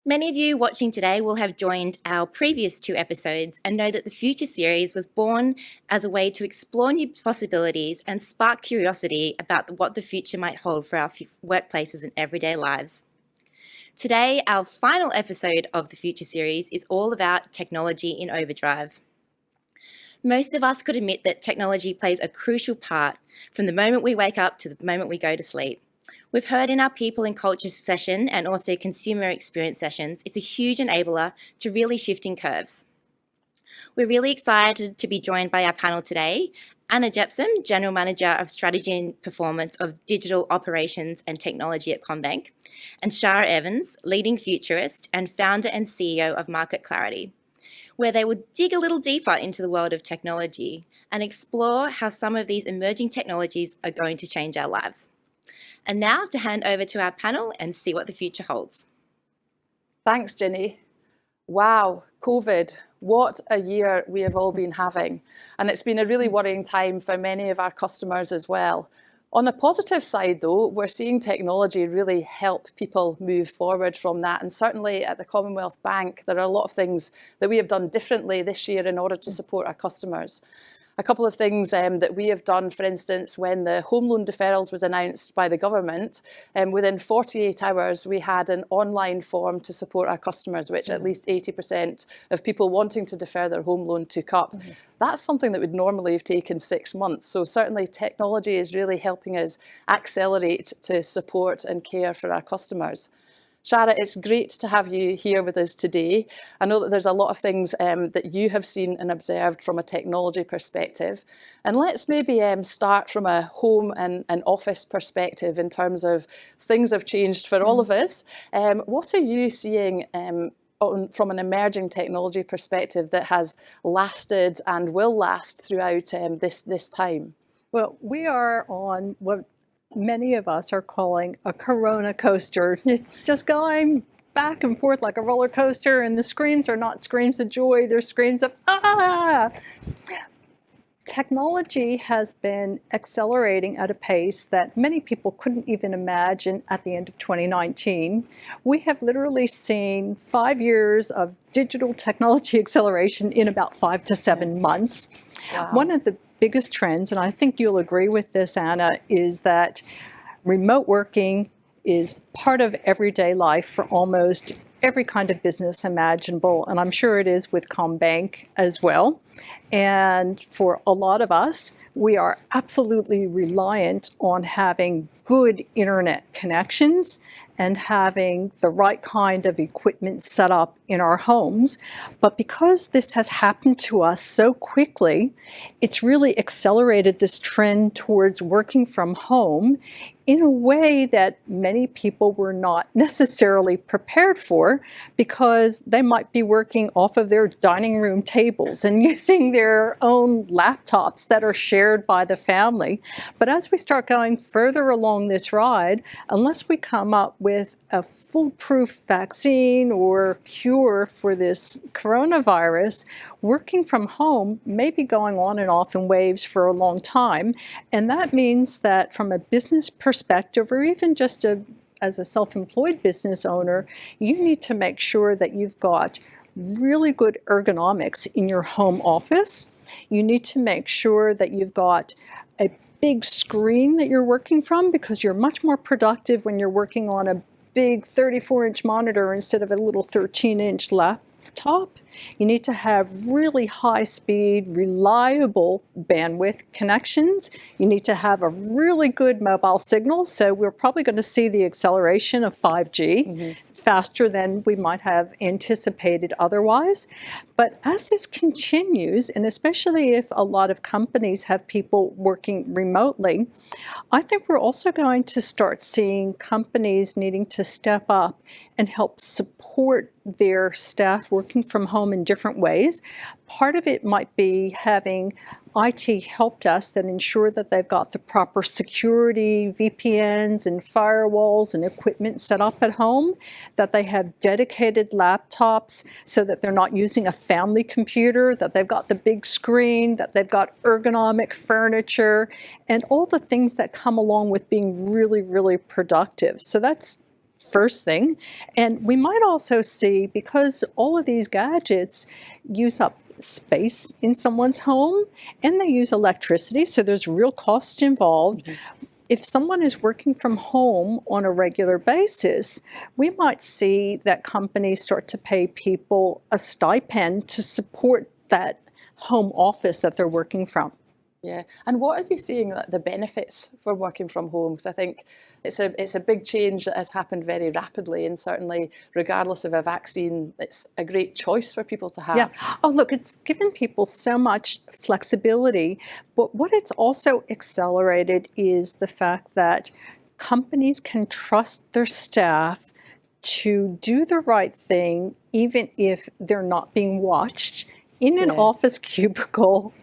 Many of you watching today will have joined our previous 2 episodes and know that the Future series was born as a way to explore new possibilities and spark curiosity about what the future might hold for our workplaces and everyday lives. Today, our final episode of the Future series is all about technology in Overdrive. Most of us could admit that technology plays a crucial part from the moment we wake up to the moment we go to sleep. We've heard in our People and Culture session and also consumer experience sessions, it's a huge enabler to really shifting curves. We're really excited to be joined by our panel today, Anna Jepson, General Manager of Strategy and Performance of Digital Operations and Technology at CommBank, and Shara Evans, leading Futurist and founder and CEO of Market Clarity, where they will dig a little deeper into the world of technology and explore how some of these emerging technologies are going to change our lives. And now to hand over to our panel and see what the future holds. Thanks, Ginny. Wow, COVID, what a year we have all been having. And it's been a really worrying time for many of our customers as well. On a positive side, though, we're seeing technology really help people move forward from that. And certainly at the Commonwealth Bank, there are a lot of things that we have done differently this year in order to support our customers. A couple of things that we have done, for instance, when the home loan deferrals was announced by the government, within 48 hours, we had an online form to support our customers, which at least 80% of people wanting to defer their home loan took up. That's something that would normally have taken 6 months. So certainly technology is really helping us accelerate to support and care for our customers. Shara, it's great to have you here with us today. I know that there's a lot of things that you have seen and observed from a technology perspective. And let's maybe start from a home and an office perspective in terms of things have changed for all of us. What are you seeing from an emerging technology perspective that has lasted and will last throughout this time? Well, we are on what many of us are calling a corona coaster. It's just going back and forth like a roller coaster, and the screams are not screams of joy, they're screams of ah! Technology has been accelerating at a pace that many people couldn't even imagine at the end of 2019. We have literally seen 5 years of digital technology acceleration in about 5 to 7 months. Wow. One of the biggest trends, and I think you'll agree with this, Anna, is that remote working is part of everyday life for almost every kind of business imaginable, and I'm sure it is with CommBank as well. And for a lot of us, we are absolutely reliant on having good internet connections and having the right kind of equipment set up in our homes. But because this has happened to us so quickly, it's really accelerated this trend towards working from home in a way that many people were not necessarily prepared for, because they might be working off of their dining room tables and using their own laptops that are shared by the family. But as we start going further along this ride, unless we come up with a foolproof vaccine or cure for this coronavirus, working from home may be going on and off in waves for a long time. And that means that from a business perspective, or even just as a self-employed business owner, you need to make sure that you've got really good ergonomics in your home office. You need to make sure that you've got a big screen that you're working from, because you're much more productive when you're working on a big 34-inch monitor instead of a little 13-inch laptop. You need to have really high-speed, reliable bandwidth connections. You need to have a really good mobile signal, so we're probably going to see the acceleration of 5G. Faster than we might have anticipated otherwise. But as this continues, and especially if a lot of companies have people working remotely, I think we're also going to start seeing companies needing to step up and help support their staff working from home in different ways. Part of it might be having IT help desks that ensure that they've got the proper security, VPNs and firewalls and equipment set up at home, that they have dedicated laptops so that they're not using a family computer, that they've got the big screen, that they've got ergonomic furniture, and all the things that come along with being really, really productive. So that's first thing. And we might also see, because all of these gadgets use up space in someone's home and they use electricity, so there's real cost involved. Mm-hmm. If someone is working from home on a regular basis, we might see that companies start to pay people a stipend to support that home office that they're working from. Yeah, and what are you seeing the benefits for working from home? Because I think it's a big change that has happened very rapidly, and certainly regardless of a vaccine, it's a great choice for people to have. Yeah. Oh, look, it's given people so much flexibility, but what it's also accelerated is the fact that companies can trust their staff to do the right thing, even if they're not being watched in an office cubicle,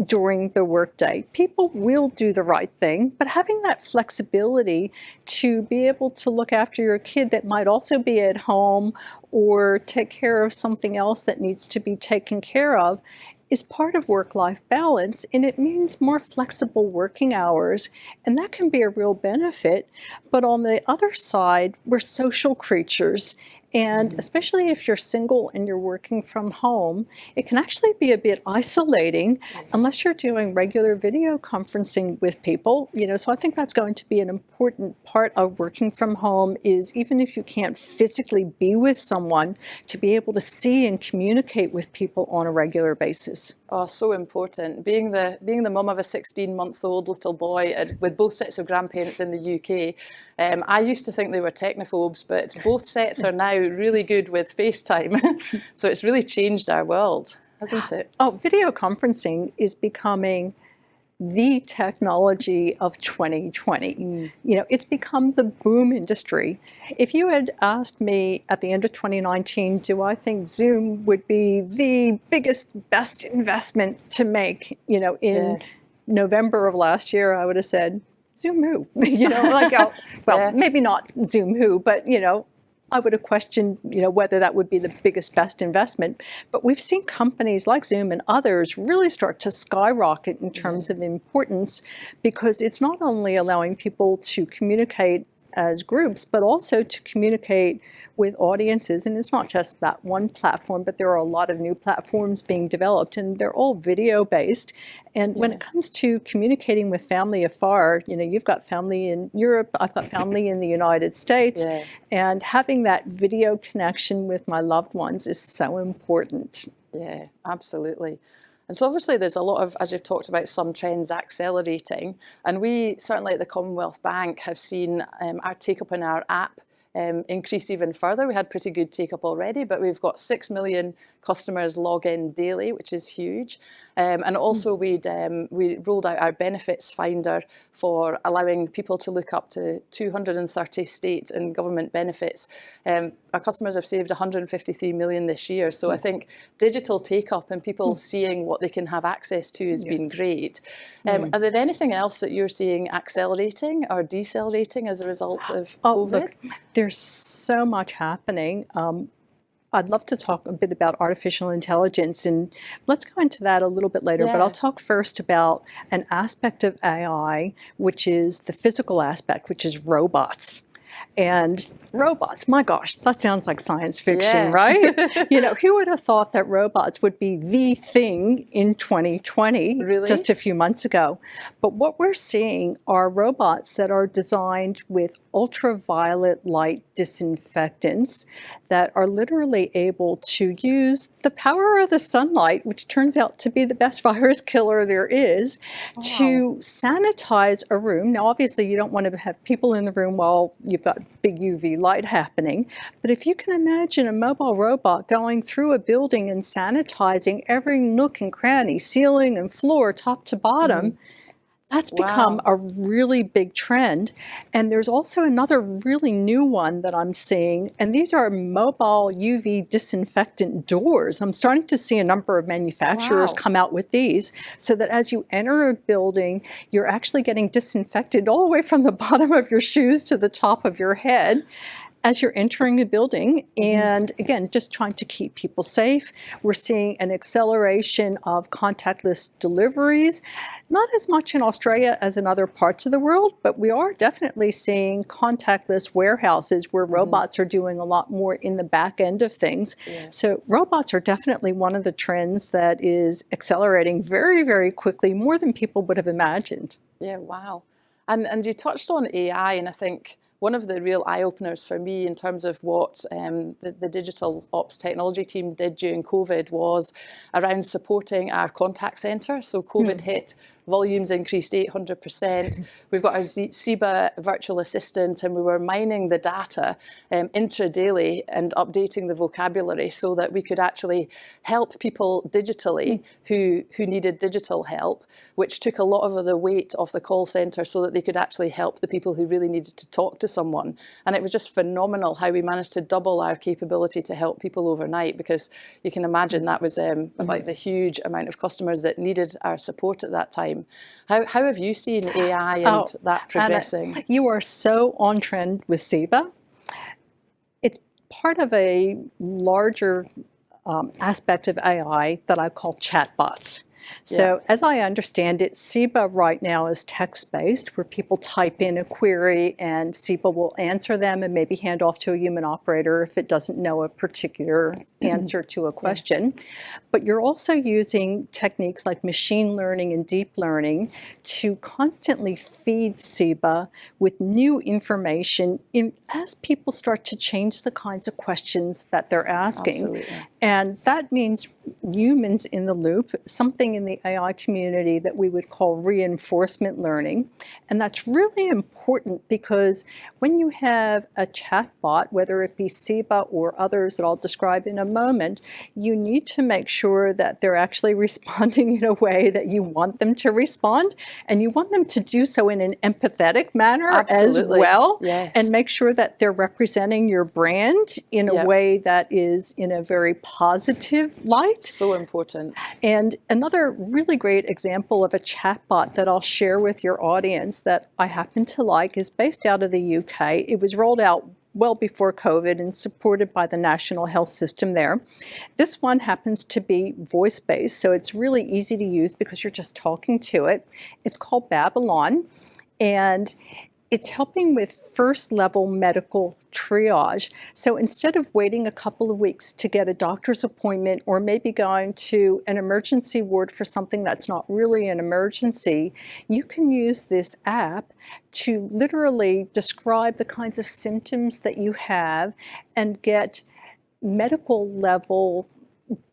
during the workday. People will do the right thing, but having that flexibility to be able to look after your kid that might also be at home or take care of something else that needs to be taken care of is part of work-life balance, and it means more flexible working hours, and that can be a real benefit. But on the other side, we're social creatures, and especially if you're single and you're working from home, it can actually be a bit isolating unless you're doing regular video conferencing with people. So I think that's going to be an important part of working from home, is even if you can't physically be with someone, to be able to see and communicate with people on a regular basis. Oh, so important. Being the mum of a 16-month-old little boy with both sets of grandparents in the UK, I used to think they were technophobes, but both sets are now really good with FaceTime. So it's really changed our world, hasn't it? Oh, video conferencing is becoming the technology of 2020. It's become the boom industry. If you had asked me at the end of 2019, do I think Zoom would be the biggest, best investment to make, in November of last year, I would have said, Zoom who? Maybe not Zoom who, but, I would have questioned, whether that would be the biggest, best investment. But we've seen companies like Zoom and others really start to skyrocket in terms of importance, because it's not only allowing people to communicate as groups, but also to communicate with audiences. And it's not just that one platform, but there are a lot of new platforms being developed, and they're all video based. And when it comes to communicating with family afar, you've got family in Europe, I've got family in the United States, and having that video connection with my loved ones is so important. Yeah, absolutely. And so obviously there's a lot of, as you've talked about, some trends accelerating. And we certainly at the Commonwealth Bank have seen our take-up in our app increase even further. We had pretty good take-up already, but we've got 6 million customers log in daily, which is huge. And also we rolled out our benefits finder for allowing people to look up to 230 state and government benefits. Our customers have saved 153 million this year. So I think digital take-up and people seeing what they can have access to has been great. Are there anything else that you're seeing accelerating or decelerating as a result of COVID? Look, there's so much happening. I'd love to talk a bit about artificial intelligence, and let's go into that a little bit later, but I'll talk first about an aspect of AI, which is the physical aspect, which is robots. And robots, my gosh, that sounds like science fiction, right? Who would have thought that robots would be the thing in 2020, just a few months ago? But what we're seeing are robots that are designed with ultraviolet light disinfectants that are literally able to use the power of the sunlight, which turns out to be the best virus killer there is, to sanitize a room. Now, obviously, you don't want to have people in the room while you've got big UV light happening. But if you can imagine a mobile robot going through a building and sanitizing every nook and cranny, ceiling and floor, top to bottom, that's become a really big trend. And there's also another really new one that I'm seeing, and these are mobile UV disinfectant doors. I'm starting to see a number of manufacturers come out with these, so that as you enter a building, you're actually getting disinfected all the way from the bottom of your shoes to the top of your head. as you're entering a building, and again, just trying to keep people safe. We're seeing an acceleration of contactless deliveries, not as much in Australia as in other parts of the world, but we are definitely seeing contactless warehouses where robots are doing a lot more in the back end of things. Yeah. So robots are definitely one of the trends that is accelerating very, very quickly, more than people would have imagined. Yeah, wow. And you touched on AI, and I think one of the real eye-openers for me in terms of what the digital ops technology team did during COVID was around supporting our contact centre. So COVID hit, volumes increased 800%. We've got our SEBA virtual assistant, and we were mining the data intra-daily and updating the vocabulary so that we could actually help people digitally who needed digital help, which took a lot of the weight off the call centre so that they could actually help the people who really needed to talk to someone. And it was just phenomenal how we managed to double our capability to help people overnight, because you can imagine that was like the huge amount of customers that needed our support at that time. How have you seen AI and that progressing? Anna, you are so on trend with SEBA. It's part of a larger aspect of AI that I call chatbots. So as I understand it, SEBA right now is text-based, where people type in a query and SEBA will answer them and maybe hand off to a human operator if it doesn't know a particular answer to a question. But you're also using techniques like machine learning and deep learning to constantly feed SEBA with new information as people start to change the kinds of questions that they're asking. Absolutely. And that means humans in the loop, something in the AI community that we would call reinforcement learning. And that's really important because when you have a chatbot, whether it be SEBA or others that I'll describe in a moment, you need to make sure that they're actually responding in a way that you want them to respond, and you want them to do so in an empathetic manner as well, and make sure that they're representing your brand in a way that is in a very positive light. So important. And another really great example of a chatbot that I'll share with your audience that I happen to like is based out of the UK. It was rolled out well before COVID and supported by the National Health System there. This one happens to be voice-based, so it's really easy to use because you're just talking to it. It's called Babylon, and it's helping with first-level medical triage. So instead of waiting a couple of weeks to get a doctor's appointment or maybe going to an emergency ward for something that's not really an emergency, you can use this app to literally describe the kinds of symptoms that you have and get medical-level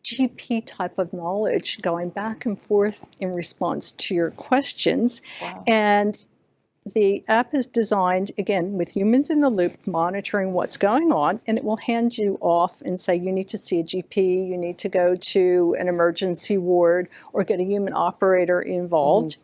GP type of knowledge going back and forth in response to your questions. And the app is designed, again, with humans in the loop monitoring what's going on, and it will hand you off and say, you need to see a GP, you need to go to an emergency ward, or get a human operator involved.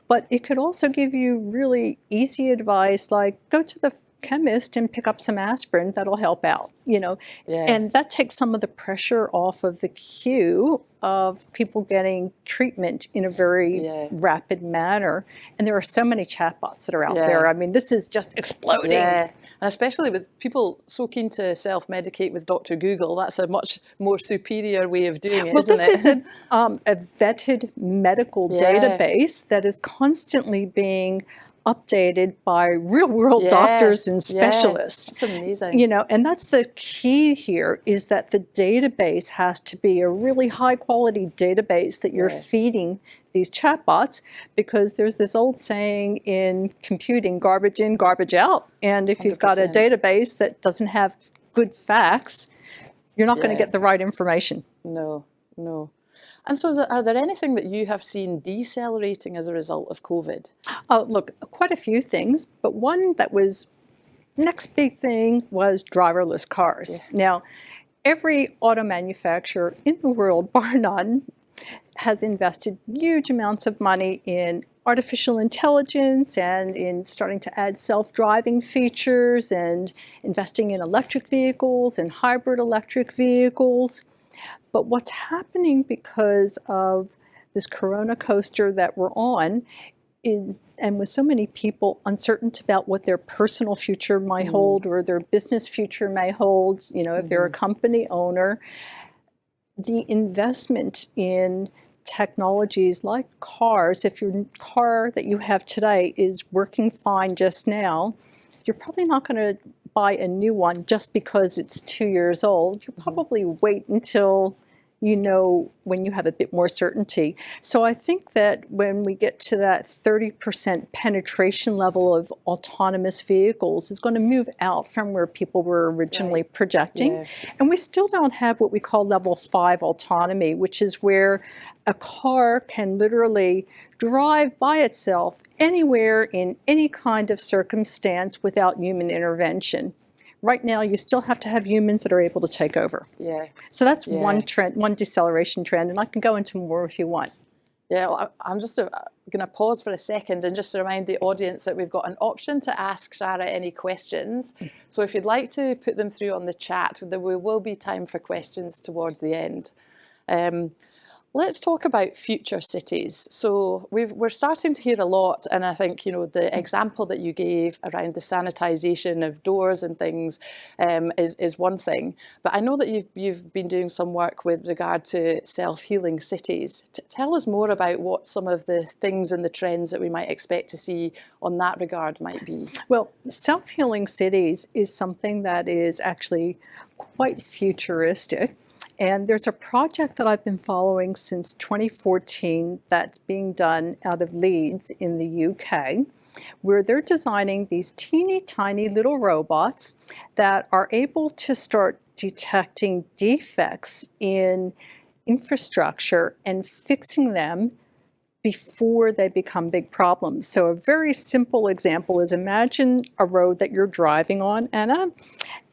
But it could also give you really easy advice, like go to the chemist and pick up some aspirin, that'll help out, you know. And that takes some of the pressure off of the queue of people getting treatment in a very rapid manner. And there are so many chatbots that are out there. I mean, this is just exploding. And especially with people so keen to self-medicate with Dr. Google, that's a much more superior way of doing it, well, isn't it? this is a vetted medical database that is constantly being updated by real-world doctors and specialists. It's amazing. You know, and that's the key here, is that the database has to be a really high-quality database that you're feeding these chatbots, because there's this old saying in computing, garbage in, garbage out. And if you've got a database that doesn't have good facts, you're not going to get the right information. No. And so are there anything that you have seen decelerating as a result of COVID? Oh, look, quite a few things, but one that was next big thing was driverless cars. Now, every auto manufacturer in the world, bar none, has invested huge amounts of money in artificial intelligence and in starting to add self-driving features and investing in electric vehicles and hybrid electric vehicles. But what's happening because of this corona coaster that we're on and with so many people uncertain about what their personal future might hold or their business future may hold, if they're a company owner, the investment in technologies like cars, if your car that you have today is working fine just now, you're probably not going to buy a new one just because it's 2 years old. You'll probably wait until when you have a bit more certainty. So I think that when we get to that 30% penetration level of autonomous vehicles, it's going to move out from where people were originally projecting. Yeah. And we still don't have what we call level 5 autonomy, which is where a car can literally drive by itself anywhere in any kind of circumstance without human intervention. Right now, you still have to have humans that are able to take over. Yeah. So that's one trend, one deceleration trend, and I can go into more if you want. Yeah, well, I'm just going to pause for a second and just to remind the audience that we've got an option to ask Shara any questions. So if you'd like to put them through on the chat, there will be time for questions towards the end. Let's talk about future cities. So we're starting to hear a lot, and I think the example that you gave around the sanitization of doors and things is one thing. But I know that you've been doing some work with regard to self-healing cities. Tell us more about what some of the things and the trends that we might expect to see on that regard might be. Well, self-healing cities is something that is actually quite futuristic. And there's a project that I've been following since 2014 that's being done out of Leeds in the UK, where they're designing these teeny tiny little robots that are able to start detecting defects in infrastructure and fixing them before they become big problems. So a very simple example is, imagine a road that you're driving on, Anna,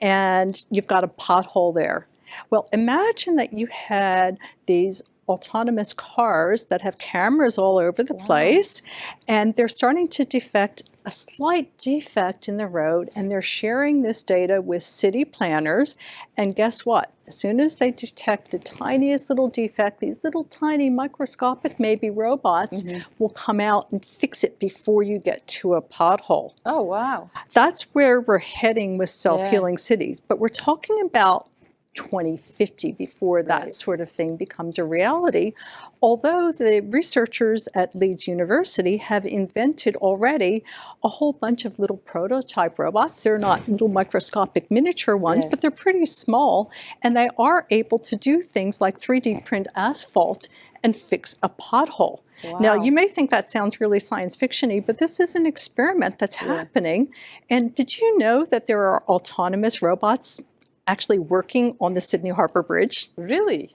and you've got a pothole there. Well, imagine that you had these autonomous cars that have cameras all over the place, and they're starting to detect a slight defect in the road, and they're sharing this data with city planners. And guess what? As soon as they detect the tiniest little defect, these little tiny microscopic maybe robots will come out and fix it before you get to a pothole. Oh, wow. That's where we're heading with self-healing cities. But we're talking about 2050 before that sort of thing becomes a reality. Although the researchers at Leeds University have invented already a whole bunch of little prototype robots. They're not little microscopic miniature ones, but they're pretty small, and they are able to do things like 3D print asphalt and fix a pothole. Wow. Now, you may think that sounds really science fiction-y, but this is an experiment that's happening. And did you know that there are autonomous robots actually working on the Sydney Harbour Bridge? Really?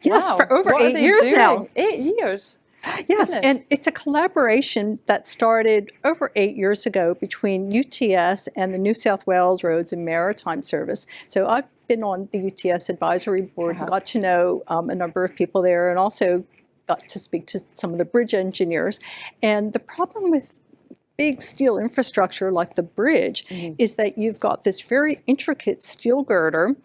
Yes, for over 8 years now. 8 years? Yes, Goodness. And it's a collaboration that started over 8 years ago between UTS and the New South Wales Roads and Maritime Service. So I've been on the UTS advisory board and got to know a number of people there, and also got to speak to some of the bridge engineers. And the problem with big steel infrastructure like the bridge is that you've got this very intricate steel girder,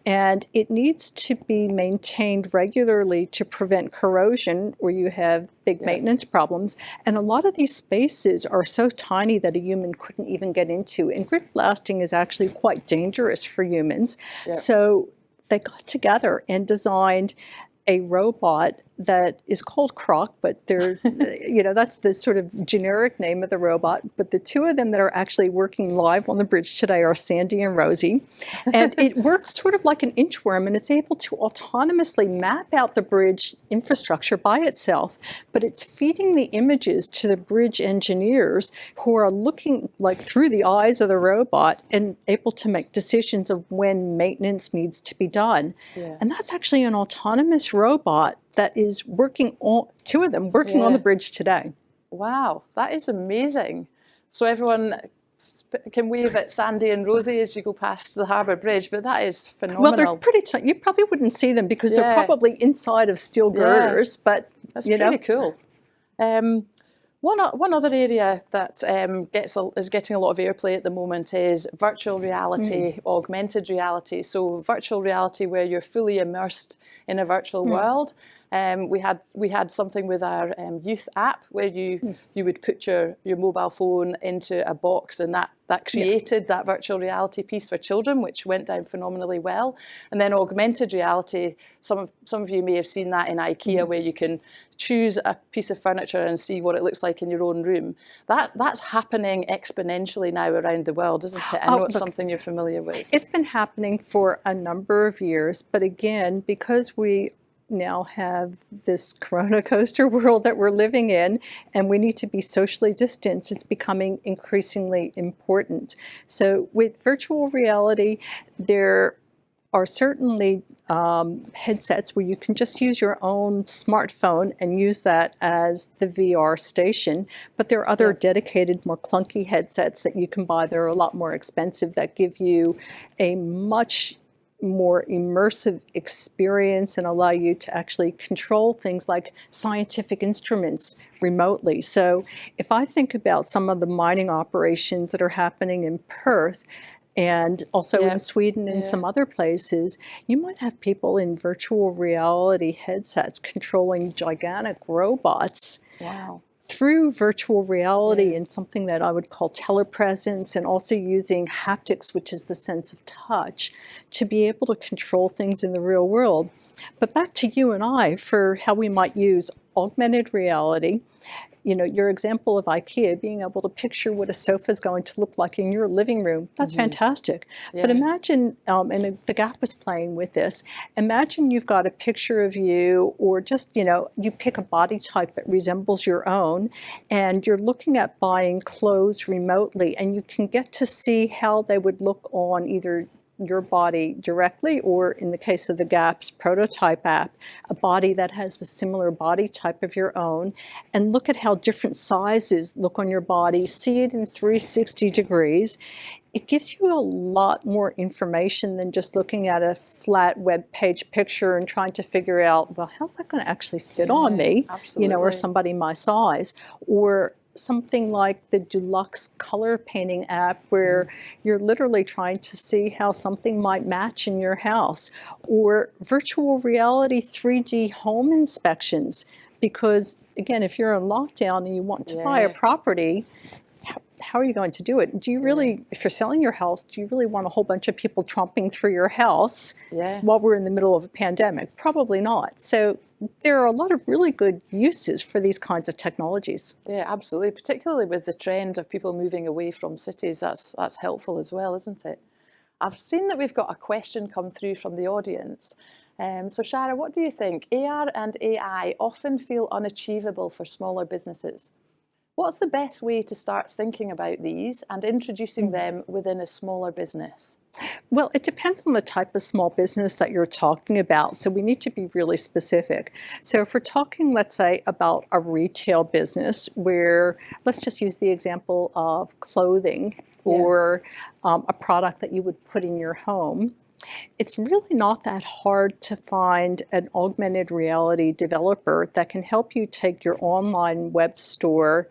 and it needs to be maintained regularly to prevent corrosion, where you have big maintenance problems. And a lot of these spaces are so tiny that a human couldn't even get into. And grid blasting is actually quite dangerous for humans. So they got together and designed a robot that is called Croc, but they're, that's the sort of generic name of the robot. But the two of them that are actually working live on the bridge today are Sandy and Rosie. And it works sort of like an inchworm, and it's able to autonomously map out the bridge infrastructure by itself. But it's feeding the images to the bridge engineers, who are looking like through the eyes of the robot and able to make decisions of when maintenance needs to be done. And that's actually an autonomous robot that is working on, two of them working on the bridge today. Wow, that is amazing. So everyone can wave at Sandy and Rosie as you go past the Harbour Bridge, but that is phenomenal. Well, they're pretty tiny. You probably wouldn't see them because they're probably inside of steel girders, but that's pretty cool. One other area that is getting a lot of airplay at the moment is virtual reality, augmented reality. So virtual reality, where you're fully immersed in a virtual world. We had something with our youth app where you would put your mobile phone into a box, and that created that virtual reality piece for children, which went down phenomenally well. And then augmented reality, some of you may have seen that in IKEA, where you can choose a piece of furniture and see what it looks like in your own room. That's happening exponentially now around the world, isn't it? I know it's something you're familiar with. It's been happening for a number of years, but again, because we now have this corona coaster world that we're living in, and we need to be socially distanced, it's becoming increasingly important. So with virtual reality, there are certainly headsets where you can just use your own smartphone and use that as the VR station, but there are other dedicated, more clunky headsets that you can buy. They're a lot more expensive, that give you a much more immersive experience and allow you to actually control things like scientific instruments remotely. So if I think about some of the mining operations that are happening in Perth, and also in Sweden and some other places, you might have people in virtual reality headsets controlling gigantic robots. Wow. Through virtual reality and something that I would call telepresence, and also using haptics, which is the sense of touch, to be able to control things in the real world. But back to you and I for how we might use augmented reality. You know, your example of IKEA, being able to picture what a sofa is going to look like in your living room, that's fantastic. But imagine, and the Gap was playing with this, imagine you've got a picture of you, or just, you know, you pick a body type that resembles your own, and you're looking at buying clothes remotely, and you can get to see how they would look on either your body directly, or in the case of the Gap's prototype app, a body that has the similar body type of your own, and look at how different sizes look on your body, see it in 360 degrees. It gives you a lot more information than just looking at a flat web page picture and trying to figure out, well, how's that going to actually fit on me, you know, or somebody my size, or something like the Deluxe color painting app, where you're literally trying to see how something might match in your house, or virtual reality 3D home inspections. Because again, if you're in lockdown and you want to buy a property, how are you going to do it? Do you really, if you're selling your house, do you really want a whole bunch of people tromping through your house while we're in the middle of a pandemic? Probably not. So there are a lot of really good uses for these kinds of technologies. Yeah, absolutely. Particularly with the trend of people moving away from cities, that's helpful as well, isn't it? I've seen that we've got a question come through from the audience. So Shara, what do you think? AR and AI often feel unachievable for smaller businesses. What's the best way to start thinking about these and introducing them within a smaller business? Well, it depends on the type of small business that you're talking about. So we need to be really specific. So if we're talking, let's say, about a retail business where, let's just use the example of clothing or a product that you would put in your home, it's really not that hard to find an augmented reality developer that can help you take your online web store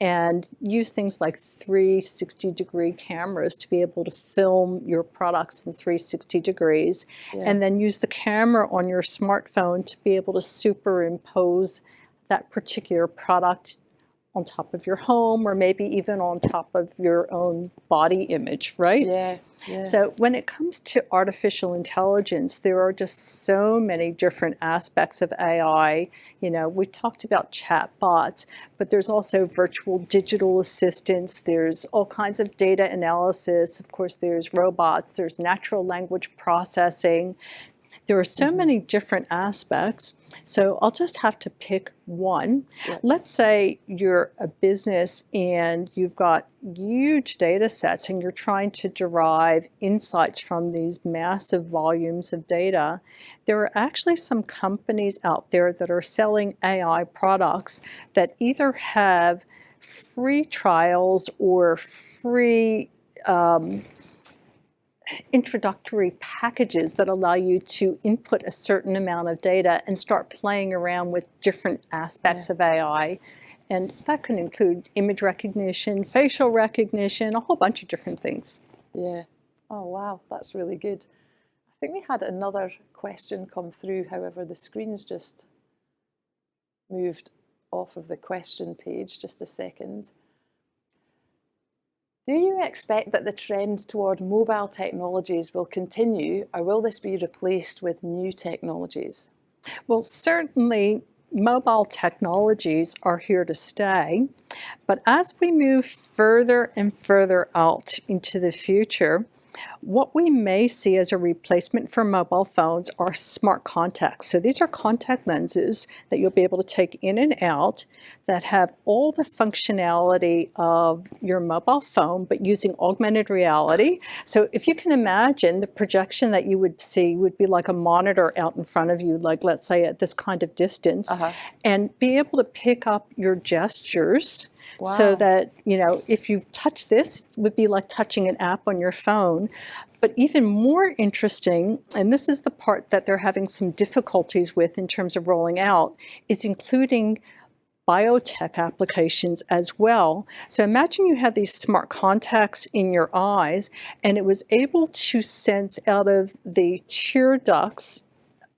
and use things like 360-degree cameras to be able to film your products in 360 degrees, and then use the camera on your smartphone to be able to superimpose that particular product on top of your home, or maybe even on top of your own body image, right? So when it comes to artificial intelligence, there are just so many different aspects of AI. You know, we've talked about chatbots, but there's also virtual digital assistants. There's all kinds of data analysis. Of course, there's robots. There's natural language processing. There are so many different aspects, so I'll just have to pick one. Let's say you're a business and you've got huge data sets and you're trying to derive insights from these massive volumes of data. There are actually some companies out there that are selling AI products that either have free trials or free introductory packages that allow you to input a certain amount of data and start playing around with different aspects of AI. And that can include image recognition, facial recognition, a whole bunch of different things. Yeah. Oh, wow. That's really good. I think we had another question come through. However, the screen's just moved off of the question page just a second. Do you expect that the trend toward mobile technologies will continue, or will this be replaced with new technologies? Well, certainly mobile technologies are here to stay, but as we move further and further out into the future, what we may see as a replacement for mobile phones are smart contacts. So these are contact lenses that you'll be able to take in and out that have all the functionality of your mobile phone, but using augmented reality. So if you can imagine, the projection that you would see would be like a monitor out in front of you, like let's say at this kind of distance, and be able to pick up your gestures. Wow. So that, if you touch this, it would be like touching an app on your phone. But even more interesting, and this is the part that they're having some difficulties with in terms of rolling out, is including biotech applications as well. So imagine you had these smart contacts in your eyes, and it was able to sense out of the tear ducts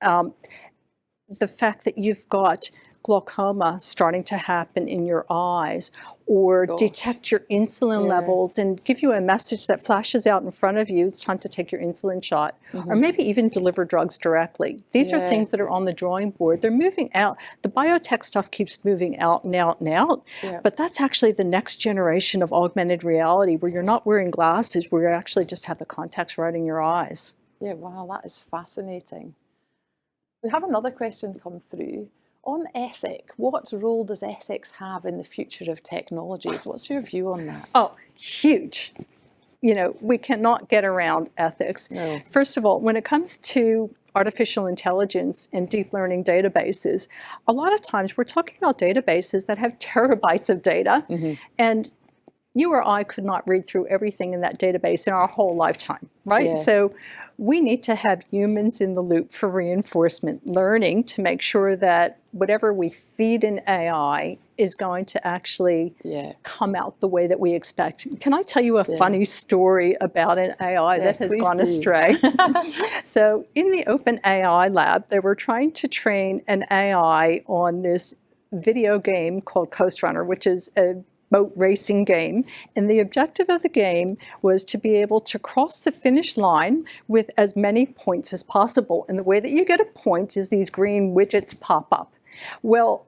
the fact that you've got glaucoma starting to happen in your eyes, or detect your insulin levels and give you a message that flashes out in front of you, it's time to take your insulin shot, or maybe even deliver drugs directly. These are things that are on the drawing board. They're moving out. The biotech stuff keeps moving out and out and out, but that's actually the next generation of augmented reality, where you're not wearing glasses, where you actually just have the contacts right in your eyes. Yeah, wow, that is fascinating. We have another question come through. On ethic, what role does ethics have in the future of technologies? What's your view on that? Oh, huge. We cannot get around ethics. No. First of all, when it comes to artificial intelligence and deep learning databases, a lot of times we're talking about databases that have terabytes of data, and you or I could not read through everything in that database in our whole lifetime, right? Yeah. So we need to have humans in the loop for reinforcement learning to make sure that whatever we feed in AI is going to actually come out the way that we expect. Can I tell you a funny story about an AI that has gone astray? So in the OpenAI lab, they were trying to train an AI on this video game called Coast Runner, which is a boat racing game, and the objective of the game was to be able to cross the finish line with as many points as possible. And the way that you get a point is these green widgets pop up. Well,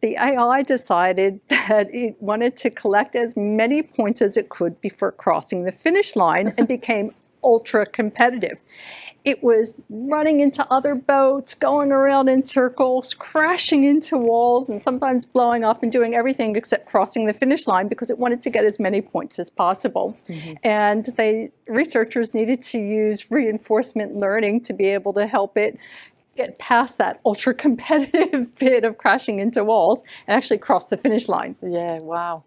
the AI decided that it wanted to collect as many points as it could before crossing the finish line and became ultra competitive. It was running into other boats, going around in circles, crashing into walls, and sometimes blowing up and doing everything except crossing the finish line because it wanted to get as many points as possible. And researchers needed to use reinforcement learning to be able to help it get past that ultra competitive bit of crashing into walls and actually cross the finish line. Yeah, wow.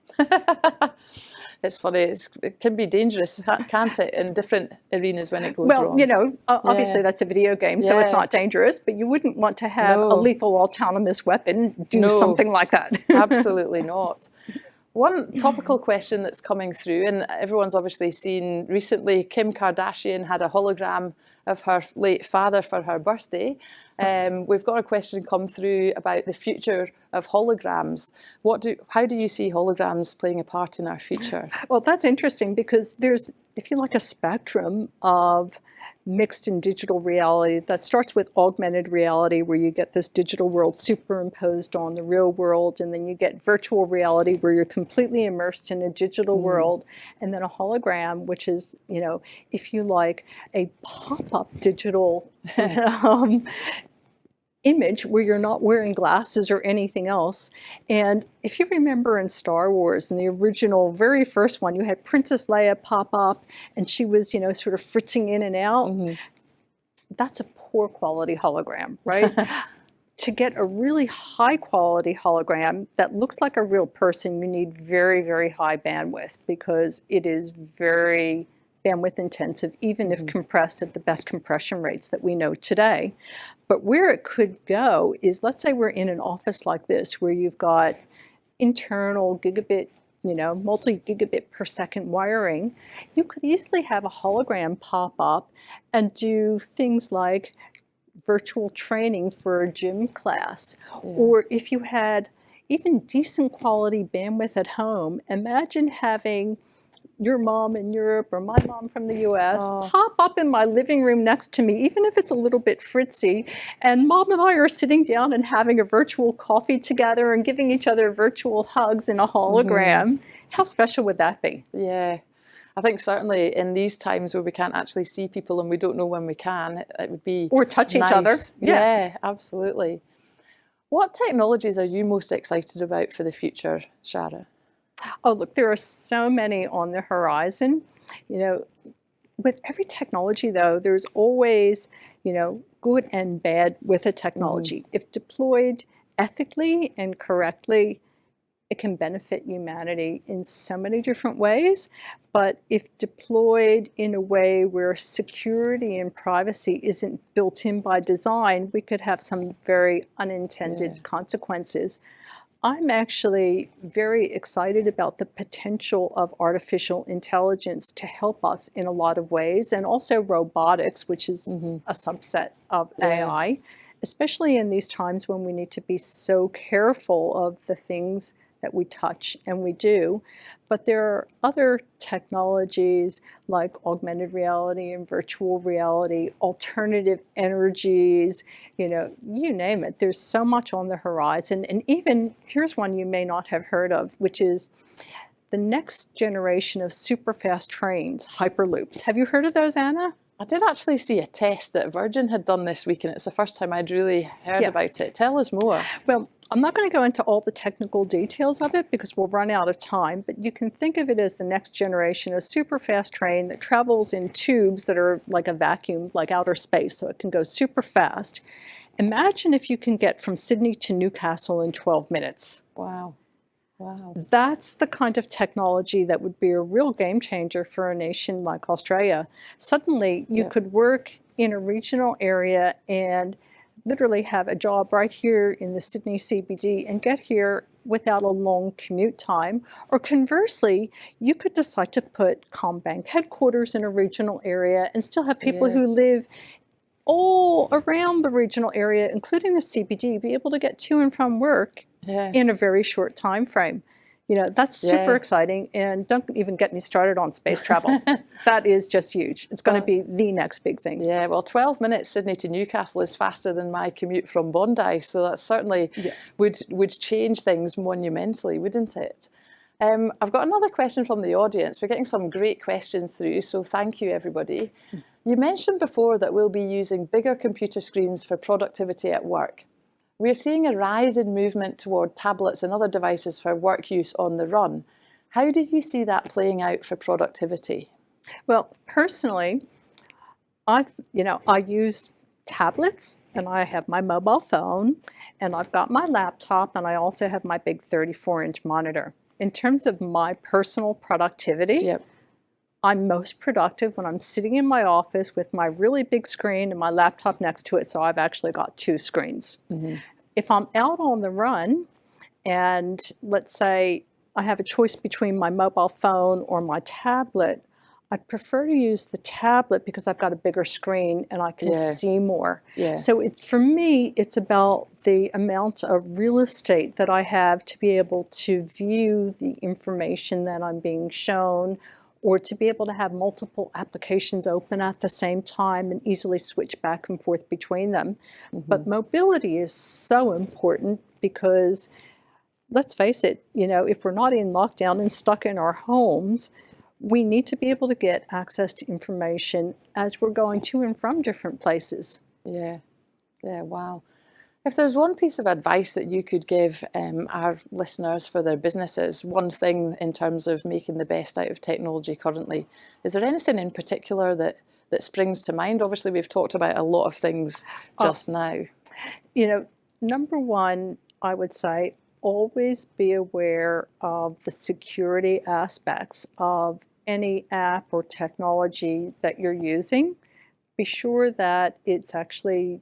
It's funny, it can be dangerous, can't it, in different arenas when it goes wrong? Well, obviously that's a video game, so it's not dangerous, but you wouldn't want to have a lethal autonomous weapon do something like that. Absolutely not. One topical question that's coming through, and everyone's obviously seen recently, Kim Kardashian had a hologram of her late father for her birthday. We've got a question come through about the future of holograms. How do you see holograms playing a part in our future? Well, that's interesting because there's, if you like, a spectrum of mixed and digital reality that starts with augmented reality, where you get this digital world superimposed on the real world, and then you get virtual reality where you're completely immersed in a digital world, and then a hologram, which is, if you like, a pop-up digital image where you're not wearing glasses or anything else. And if you remember in Star Wars, in the original, very first one, you had Princess Leia pop up and she was, sort of fritzing in and out. That's a poor quality hologram, right? To get a really high quality hologram that looks like a real person, you need very, very high bandwidth because it is very bandwidth intensive, even if compressed at the best compression rates that we know today. But where it could go is, let's say we're in an office like this, where you've got internal gigabit, multi-gigabit per second wiring, you could easily have a hologram pop up and do things like virtual training for a gym class, or if you had even decent quality bandwidth at home, imagine having your mom in Europe or my mom from the US pop up in my living room next to me, even if it's a little bit fritzy, and mom and I are sitting down and having a virtual coffee together and giving each other virtual hugs in a hologram. How special would that be? Yeah. I think certainly in these times where we can't actually see people and we don't know when we can, it would be Or touch nice. each other. Yeah, absolutely. What technologies are you most excited about for the future, Shara? Oh, look, there are so many on the horizon. You know, with every technology, though, there's always, good and bad with a technology. If deployed ethically and correctly, it can benefit humanity in so many different ways. But if deployed in a way where security and privacy isn't built in by design, we could have some very unintended consequences. I'm actually very excited about the potential of artificial intelligence to help us in a lot of ways, and also robotics, which is a subset of AI, especially in these times when we need to be so careful of the things that we touch and we do. But there are other technologies like augmented reality and virtual reality, alternative energies, you name it. There's so much on the horizon. And even, here's one you may not have heard of, which is the next generation of super fast trains, Hyperloops. Have you heard of those, Anna? I did actually see a test that Virgin had done this week, and it's the first time I'd really heard about it. Tell us more. Well, I'm not going to go into all the technical details of it because we'll run out of time, but you can think of it as the next generation, a super fast train that travels in tubes that are like a vacuum, like outer space, so it can go super fast. Imagine if you can get from Sydney to Newcastle in 12 minutes. Wow. Wow. That's the kind of technology that would be a real game changer for a nation like Australia. Suddenly, you could work in a regional area and literally have a job right here in the Sydney CBD and get here without a long commute time. Or conversely, you could decide to put CommBank headquarters in a regional area and still have people who live all around the regional area, including the CBD, be able to get to and from work in a very short time frame. That's super exciting. And don't even get me started on space travel. That is just huge. It's going to be the next big thing. Yeah, well, 12 minutes Sydney to Newcastle is faster than my commute from Bondi. So that certainly would change things monumentally, wouldn't it? I've got another question from the audience. We're getting some great questions through, so thank you, everybody. You mentioned before that we'll be using bigger computer screens for productivity at work. We're seeing a rise in movement toward tablets and other devices for work use on the run. How did you see that playing out for productivity? Well, personally, I use tablets, and I have my mobile phone, and I've got my laptop, and I also have my big 34-inch monitor. In terms of my personal productivity, I'm most productive when I'm sitting in my office with my really big screen and my laptop next to it, so I've actually got two screens. If I'm out on the run, and let's say I have a choice between my mobile phone or my tablet, I'd prefer to use the tablet because I've got a bigger screen and I can see more. So for me, it's about the amount of real estate that I have to be able to view the information that I'm being shown, or to be able to have multiple applications open at the same time and easily switch back and forth between them. But mobility is so important because, let's face it, if we're not in lockdown and stuck in our homes, we need to be able to get access to information as we're going to and from different places. Yeah, wow. If there's one piece of advice that you could give our listeners for their businesses, one thing in terms of making the best out of technology currently, is there anything in particular that springs to mind? Obviously, we've talked about a lot of things just now. Number one, I would say, always be aware of the security aspects of any app or technology that you're using. Be sure that it's actually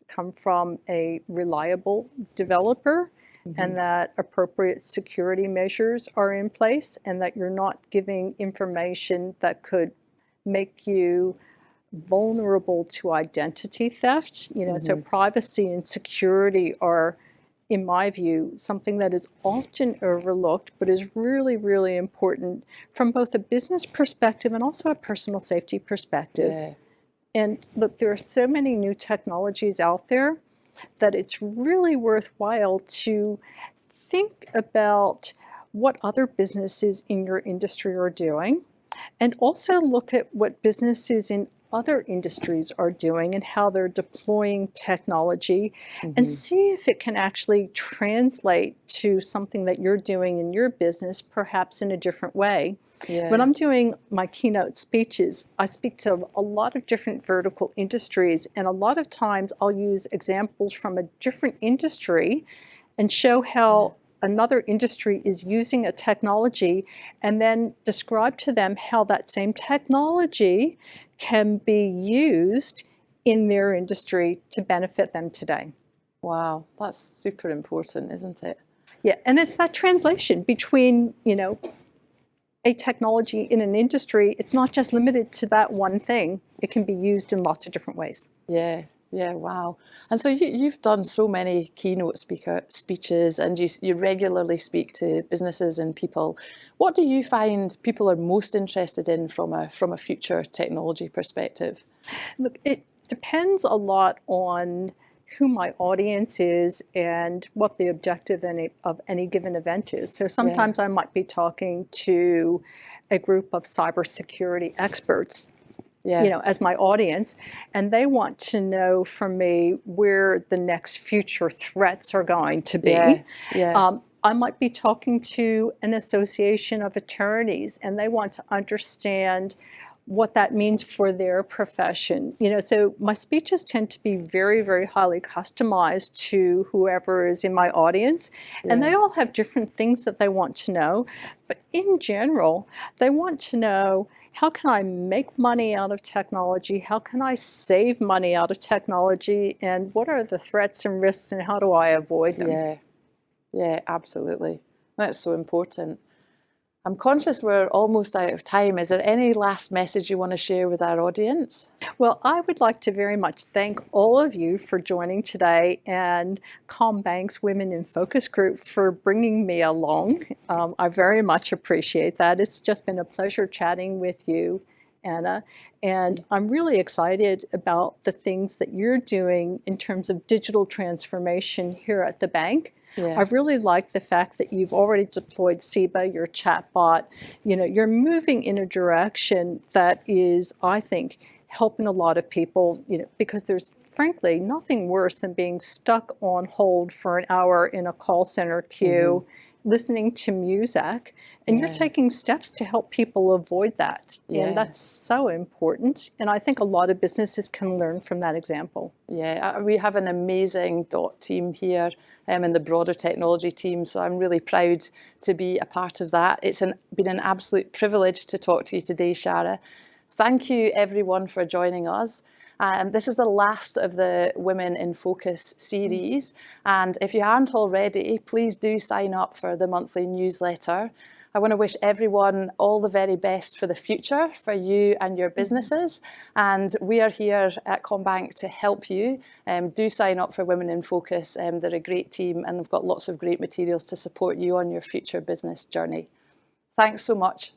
come from a reliable developer and that appropriate security measures are in place, and that you're not giving information that could make you vulnerable to identity theft. So privacy and security are, in my view, something that is often overlooked, but is really, really important from both a business perspective and also a personal safety perspective. Yeah. And look, there are so many new technologies out there that it's really worthwhile to think about what other businesses in your industry are doing, and also look at what businesses in other industries are doing and how they're deploying technology, and see if it can actually translate to something that you're doing in your business, perhaps in a different way. Yeah. When I'm doing my keynote speeches, I speak to a lot of different vertical industries, and a lot of times I'll use examples from a different industry and show how another industry is using a technology, and then describe to them how that same technology can be used in their industry to benefit them today. Wow, that's super important, isn't it? Yeah, and it's that translation between, a technology in an industry. It's not just limited to that one thing. It can be used in lots of different ways. Yeah, wow. And so you've done so many keynote speeches, and you regularly speak to businesses and people. What do you find people are most interested in from a future technology perspective? Look, it depends a lot on who my audience is and what the objective of any given event is. So sometimes I might be talking to a group of cybersecurity experts, as my audience, and they want to know from me where the next future threats are going to be. I might be talking to an association of attorneys, and they want to understand what that means for their profession. So my speeches tend to be very, very highly customized to whoever is in my audience, and they all have different things that they want to know. But in general, they want to know, how can I make money out of technology? How can I save money out of technology? And what are the threats and risks, and how do I avoid them? Yeah, absolutely. That's so important. I'm conscious we're almost out of time. Is there any last message you want to share with our audience? Well, I would like to very much thank all of you for joining today, and CommBank's Women in Focus group for bringing me along. I very much appreciate that. It's just been a pleasure chatting with you, Anna, and I'm really excited about the things that you're doing in terms of digital transformation here at the bank. I've really liked the fact that you've already deployed SIBA, your chatbot. You're moving in a direction that is, I think, helping a lot of people, because there's frankly nothing worse than being stuck on hold for an hour in a call center queue, listening to music, and you're taking steps to help people avoid that. And that's so important. And I think a lot of businesses can learn from that example. Yeah, we have an amazing team here in the broader technology team, so I'm really proud to be a part of that. It's been an absolute privilege to talk to you today, Shara. Thank you everyone for joining us. This is the last of the Women in Focus series, and if you aren't already, please do sign up for the monthly newsletter. I want to wish everyone all the very best for the future, for you and your businesses, and we are here at CommBank to help you. Do sign up for Women in Focus. They're a great team, and they've got lots of great materials to support you on your future business journey. Thanks so much.